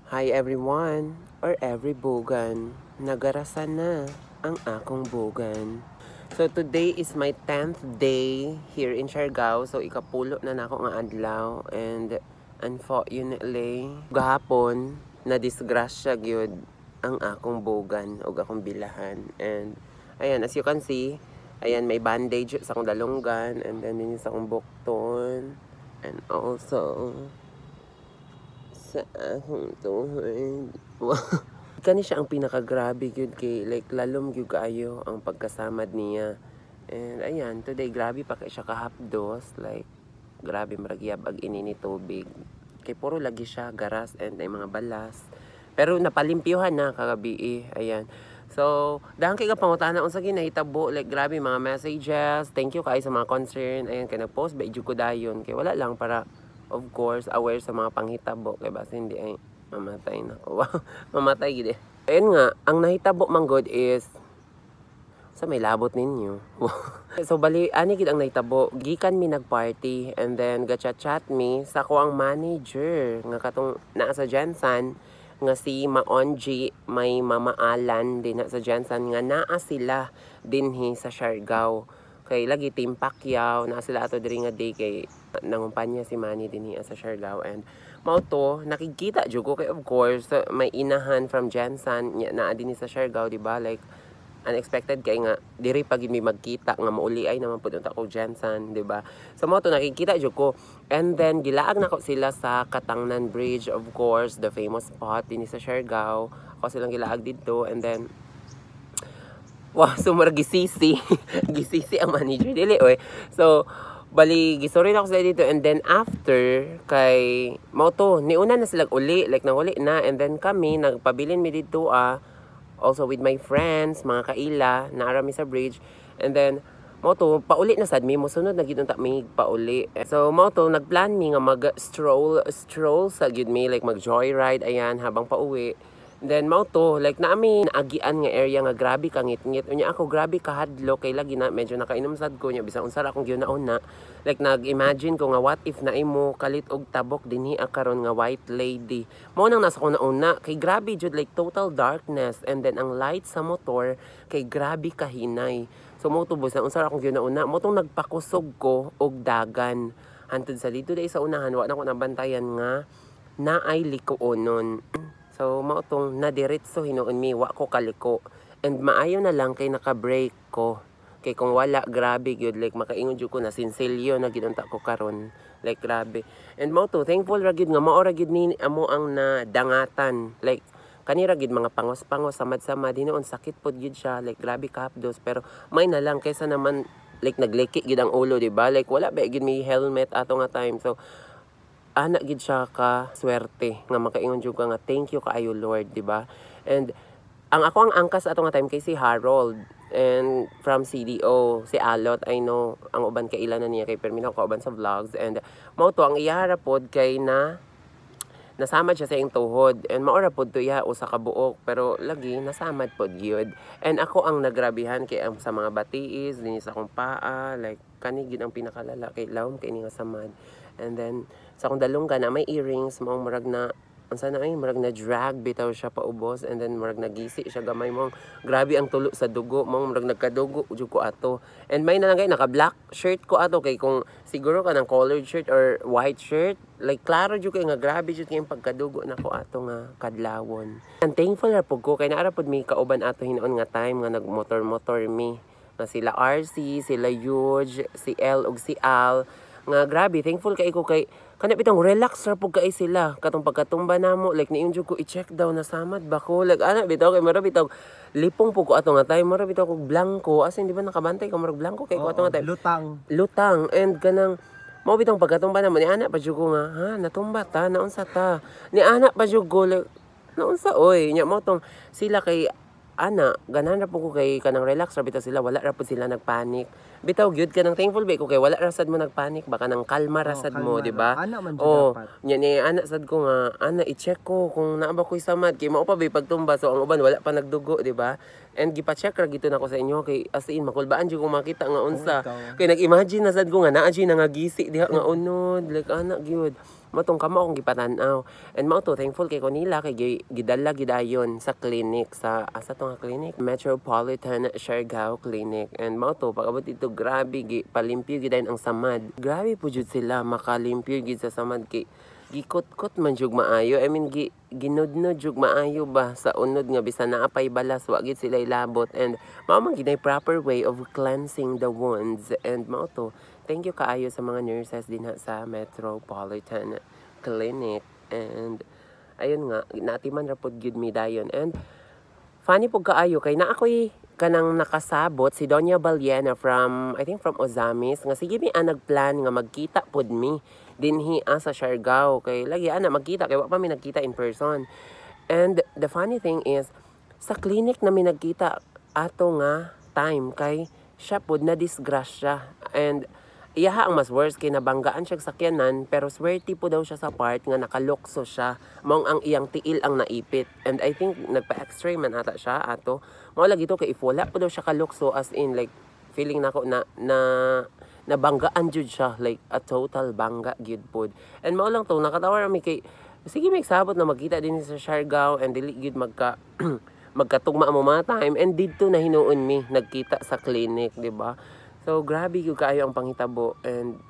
Hi everyone, or every bugan. Nagarasan na ang akong bugan. So today is my 10th day here in Siargao. So ikapulo na nako nga adlaw. And unfortunately, gahapon, na disgrasya gyud ang akong bugan o akong bilahan. And ayan, as you can see, ayan, may bandage sa akong dalunggan. And then din sa akong bukton. And also, sa akong tuhod. Kani siya ang pinakagrabe gyud kay like lalom gyud kaayo ang pagkasamad niya. And ayan, today grabe pa kay siya kahapdos, like grabe maragyab ag inini tubig. Kay puro lagi siya garas and ay mga balas. Pero napalimpyuhan na kagabi ayan. So, dahil kay pangutana unsa ginahitabo, like grabe mga messages. Thank you kay sa mga concern. Ayan kay nag-post ba ko dayon kay wala lang para of course aware sa mga panghitabo kay basta hindi ay mamatay na ko. Mamatay gid. Ayun nga, ang nahitabo man god is sa may labot ninyo. So bali ani gid ang nahitabo, gikan mi nagparty and then gachat-chat mi sa ko ang manager nga katong naa sa Jensen nga si Maonji, may Mama Alan din na sa Jensen nga naa sila dinhi sa Siargao. Kay lagi Team Pacquiao na sila ato diri nga day kay nangumpanya si Manny dinhi sa Siargao. And mao to nakikita jud ko kay of course may inahan from Jensen na dinhi sa Siargao, di ba? Like unexpected kay nga diri pa gid mi magkita nga mauli ay naman pud unta ko Jensen, di ba? So mao to nakikita jud ko. And then gilaag nako sila sa Katangnan Bridge, of course, the famous spot dinhi sa Siargao. Ako silang gilaag didto and then wow, sumar gisisi. Gisisi ang manager dili oy. So bali gisorry na ako sila dito and then after kay mao to niuna na sila uli, like nanguli na and then kami nagpabilin mi dito also with my friends, mga kaila naara mi sa bridge and then mao to pauli na sad mi mo sunod na gid unta mi pauli. So mao to nagplan mi nga mag stroll sa gid mi, like mag joyride ayan habang pauwi. Then mao to like naami agian nga area nga grabe ka ngit-ngit unya ako grabe kahadlo kay lagi na medyo nakainom sad ko nya bisan unsa ra akong giuna-una, like nag-imagine ko nga what if na imo kalit og tabok dinhi karon nga white lady. Mao nang nasa ko nauna kay grabe jud, like total darkness and then ang light sa motor kay grabe kahinay. So mo to bisan unsa ra akong giuna-una mo tong nagpakusog ko og dagan hantud sa dito day sa unahan wa na ko nabantayan nga naay likuonon. So, mao tong nadiretso hinuon mi, wa ko kaliko. And maayo na lang kay naka-brake ko. Kay kung wala, grabe gyud, like makaingon jud ko na sinsilyo na ginunta ko karon. Like grabe. And mao to, thankful ra gyud nga mao ra gyud ni amo ang nadangatan. Like kanira gid mga pangos-pangos samad-samad hinoon sakit pod gyud siya, like grabe kahapdos pero may na lang kaysa naman like nagleki gid ang ulo, di ba? Like wala ba gid may helmet ato nga time. So ana gid siya ka swerte nga makaingon jud ka nga thank you kaayo Lord, di ba? And ang ako ang angkas ato nga time kay si Harold and from CDO si Alot, I know ang uban kay ilan na niya kay permino ko uban sa vlogs and mao to ang iyara pod kay na nasamad siya sa iyang tuhod and maora pod to iya usa ka buok pero lagi nasamad pod gyud. And ako ang nagrabihan kay sa mga batiis dinhi sa akong paa, like kani gid ang pinakalala kay lawom kay ni nga samad. And then sa akong dalunggan na may earrings mao murag na unsa na ay murag na drag bitaw siya paubos and then murag nagisi siya gamay mo grabe ang tulo sa dugo mo murag nagkadugo jud ko ato. And may nalagay naka black shirt ko ato kay kung siguro ka ng colored shirt or white shirt like klaro jud kay nga grabe jud kay pagkadugo nako ato nga kadlawon. And thankful ra pud ko kay naara pud mi kauban ato hinuon nga time nga nagmotor-motor mi na sila RC, sila Yuge, si L ug si Al nga grabe thankful kay ko kay kana bitong relax ra pud kay sila katong pagkatumba namo, like niyon jud ko i-check daw na samad ba ko, like ana bitaw kay mara bitaw lipong po ko ato nga time mara bitaw ko blanco as in di ba nakabantay ka murag blanco kay ko ato nga time lutang and kanang mao bitong pagkatumba namo ni ana pa jud ko nga ha natumba ta naunsa ta ni ana pa jud ko like naunsa oy nya mo tong sila kay ana ganan ra po ko kay kanang relax ra bitaw sila wala ra po sila nagpanik bitaw gyud kanang thankful ba ko kay wala ra sad mo nagpanik baka nang kalma ra sad mo, di ba? Ana man jud dapat. Nya ni ana sad ko nga ana i-check ko kung naa ba ko'y samad kay mao pa ba pagtumba so ang uban wala pa nagdugo, di ba? And gipa-check ra gito nako sa inyo kay as in makulbaan jud ko makita nga unsa. Kay nag-imagine na sad ko nga naa jud nangagisi diha nga unod like ana gyud. Motong kamo akong gipatanaw. And mao to thankful kay ko nila kay gidala gidayon sa clinic sa asa to nga clinic, Metropolitan Siargao Clinic. And mao to pag-abot dito grabe palimpyo gidayon ang samad. Grabe po jud sila makalimpyo gid sa samad kay gikot-kot man jug maayo. I mean ginudnod jug maayo ba sa unod nga bisan naapay balas wa gid sila ilabot. And mao man gid proper way of cleansing the wounds. And mao to thank you kaayo sa mga nurses din sa Metropolitan Clinic. And ayun nga natiman ra pod gyud mi dayon. And funny po kaayo kay na ako'y kanang nakasabot si Doña Baliena from I think from Ozamis nga sige mi nagplan nga magkita pod mi dinhi sa Siargao kay lagi ana magkita kay wa pa mi nagkita in person. And the funny thing is sa clinic na mi nagkita ato nga time kay siya pod na disgrasya. And iyaha ang mas worse kay nabanggaan siya sakyanan pero swerte po daw siya sa part nga nakalokso siya maong ang iyang tiil ang naipit. And I think nagpa-x-ray man ata siya ato mao lagi to kay if wala po daw siya kalokso as in like feeling nako na nabanggaan jud siya like a total bangga gyud pod. And mao lang to nakatawa mi kay sige may sabot na magkita din sa Siargao and dili gyud magkatugma mo mga time and didto na hinuon mi nagkita sa clinic, di ba? So grabe gyud kaayo ang panghitabo. And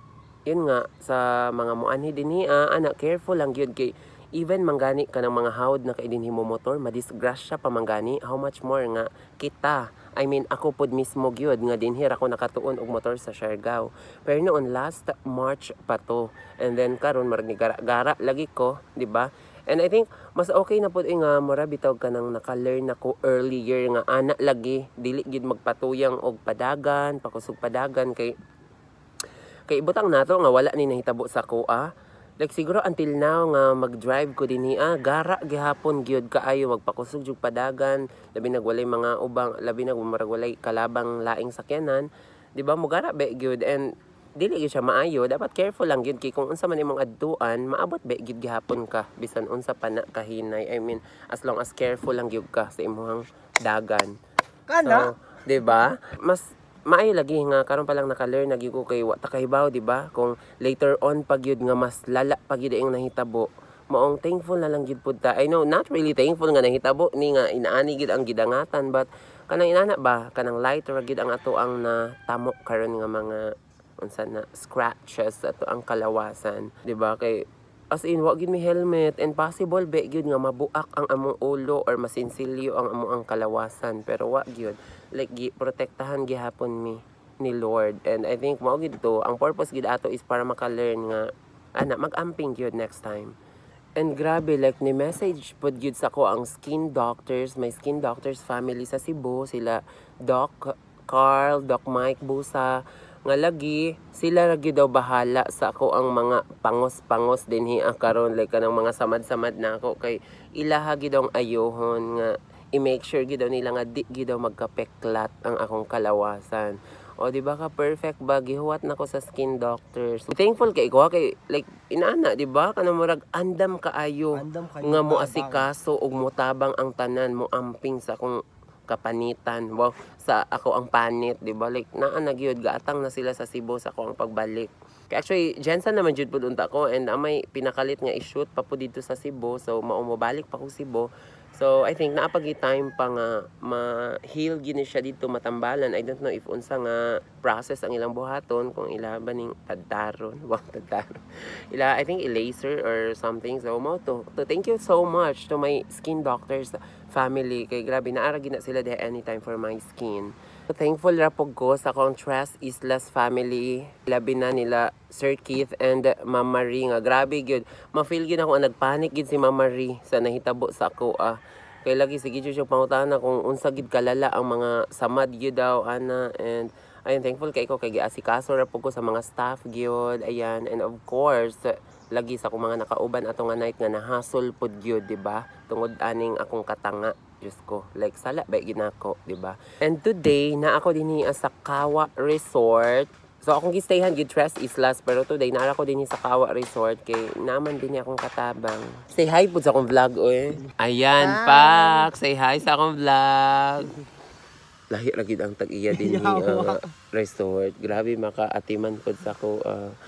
yun nga sa mga muanhi dinhi anak careful lang gyud kay even manggani ka ng mga hawd na kay dinhi mo motor madisgrasya pa manggani, how much more nga kita. I mean ako pod mismo gyud nga dinhi ra ko nakatuon og motor sa Siargao. Pero noon last March pa to. And then karon marag ni gara lagi ko, di ba? And I think mas okay na pod nga mura bitaw ka nang naka-learn nako earlier nga ana lagi dili gid magpatuyang og padagan, pakusog padagan kay ibutang nato nga wala ni nahitabo sa kuha. Like siguro until now nga mag-drive ko dinhi gara gihapon gyud kaayo magpakusog jug padagan, labi nagwalay mga ubang, labi nag marag walay kalabang laing sakyanan, di ba mo gara be gyud. And dili gyud siya maayo, dapat careful lang gyud kay kung unsa man imong adtuan maabot be gyud gihapon ka bisan unsa pa na kahinay. I mean as long as careful lang gyud ka sa imong dagan kana. So, di ba mas maayo lagi nga karon pa lang naka-learn na gyud ko kay wa ta kahibaw, di ba? Kung later on pag gyud nga mas lala pag gyud ang nahitabo, maong thankful na lang gyud pud ta. I know not really thankful nga nahitabo ni nga inaani gyud ang gidangatan, but kanang inana ba kanang lighter gyud ang ato ang natamo karon nga mga unsa na scratches ato ang kalawasan, di ba? Kay as in wa gyud mi helmet and possible be gyud nga mabuak ang among ulo or masinsilyo ang among kalawasan, pero wa gyud like protektahan gihapon mi ni Lord. And I think mao gyud to ang purpose gyud ato is para maka-learn nga ana mag-amping gyud next time. And grabe like ni message pod gyud sa ko ang skin doctors, my skin doctors family sa Cebu, sila Doc Carl, Doc Mike Busa nga lagi sila lagi daw bahala sa ako ang mga pangos-pangos dinhi karon like kanang mga samad-samad na ako kay ilaha gid daw ayohon nga i-make sure gid daw nila nga di gid daw magkapeklat ang akong kalawasan. O di ba ka perfect ba gihuwat nako sa skin doctors. Thankful kay ko kay like inana di ba kanang murag andam kaayo nga mo asikaso og motabang ang tanan mo amping sa akong kapanitan. Wow, sa ako ang panit, di ba? Like, nagyod, gaatang na sila sa Cebu sa ako ang pagbalik. Kaya actually, Jensen naman jud po unta ko and may pinakalit nga i-shoot pa po dito sa Cebu. So, maumabalik pa ko Cebu. So, I think naapagi-time pa nga ma-heal gini siya dito, matambalan. I don't know if unsa nga process ang ilang buhaton, kung ila ba ning tadtaron. Wow, tadtaron. I think i-laser or something. So, mo to thank you so much to my skin doctors family. Kay grabe, naaragi na sila there anytime for my skin. So, thankful rapog ko sa Contrast Islas family. Labi na nila Sir Keith and Ma'am Marie nga. Grabe gyud. Ma-feel gyud ako nagpanic gyud si Ma'am Marie sa nahitabo sa ako Kay lagi sige gyud siya pangutana kung unsa gid kalala ang mga samad gyud daw ana. And ayun, thankful kay ko kay giasikaso rapog ko sa mga staff gyud. Ayan, and of course lagi sa akong mga nakauban ato nga night nga nahasol pod gyud, di ba? Tungod aning akong katanga. Diyos ko, like sala ba ginako, di ba? And today na ako dinhi sa Kawa Resort. So akong gistayhan gid Tres Islas, pero today naara ko dinhi sa Kawa Resort kay naman dinhi akong katabang. Say hi pud sa akong vlog oy. Ayan, Pak, say hi sa akong vlog. lahi ra gid ang tag-iya dinhi resort. Grabe makaatiman pod sa ko.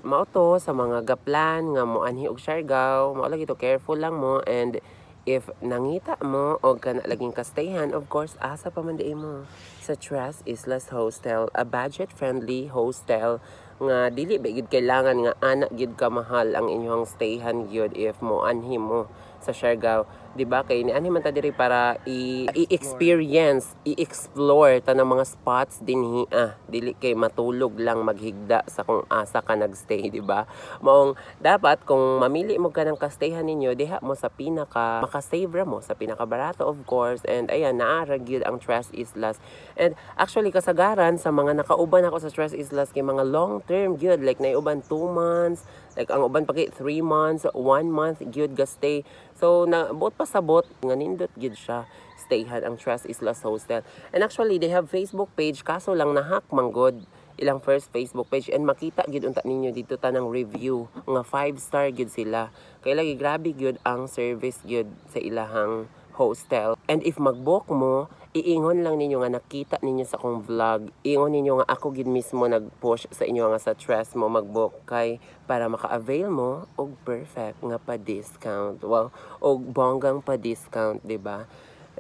Mao to sa mga gaplan nga moanhi og Siargao, mao lagi to careful lang mo, and if nangita mo og kana laging kastayhan, of course asa pa man di mo sa Tres Islas Hostel, a budget-friendly hostel nga dili ba gid kailangan nga ana gid ka mahal ang inyong stayhan gyud if moanhi mo sa Siargao. Di ba kay ni ani man ta diri para i-experience, i-explore ta ng mga spots dinhi, dili kay matulog lang maghigda sa kung asa ka nagstay, di ba? Maong dapat kung mamili mo ka ng kastayhan ninyo, diha mo sa pinaka makasave ra mo sa pinaka barato, of course. And ayan, naara gyud ang Tres Islas. And actually kasagaran sa mga nakauban ako sa Tres Islas kay mga long term gyud, like naiuban 2 months, like ang uban pa kay 3 months, 1 month gyud ga stay. So na bot pasabot nga nindot gyud siya stayhan ang Tres Islas Hostel. And actually they have Facebook page, kaso lang nahack manggod ilang first Facebook page, and makita gyud unta ninyo dito tanang review nga 5-star gyud sila. Kay lagi grabe gyud ang service gyud sa ilahang hostel. And if mag-book mo, iingon lang ninyo nga nakita ninyo sa akong vlog. Iingon ninyo nga ako gid mismo nag-push sa inyo nga sa Tres mo mag-book kay para maka-avail mo og perfect nga pa-discount. Well, og bonggang pa-discount, di ba?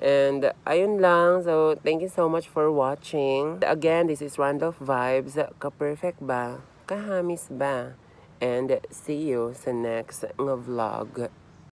And ayun lang. So, thank you so much for watching. Again, this is Randolph Vibes. Ka-perfect ba? Kahamis ba? And see you sa next nga vlog.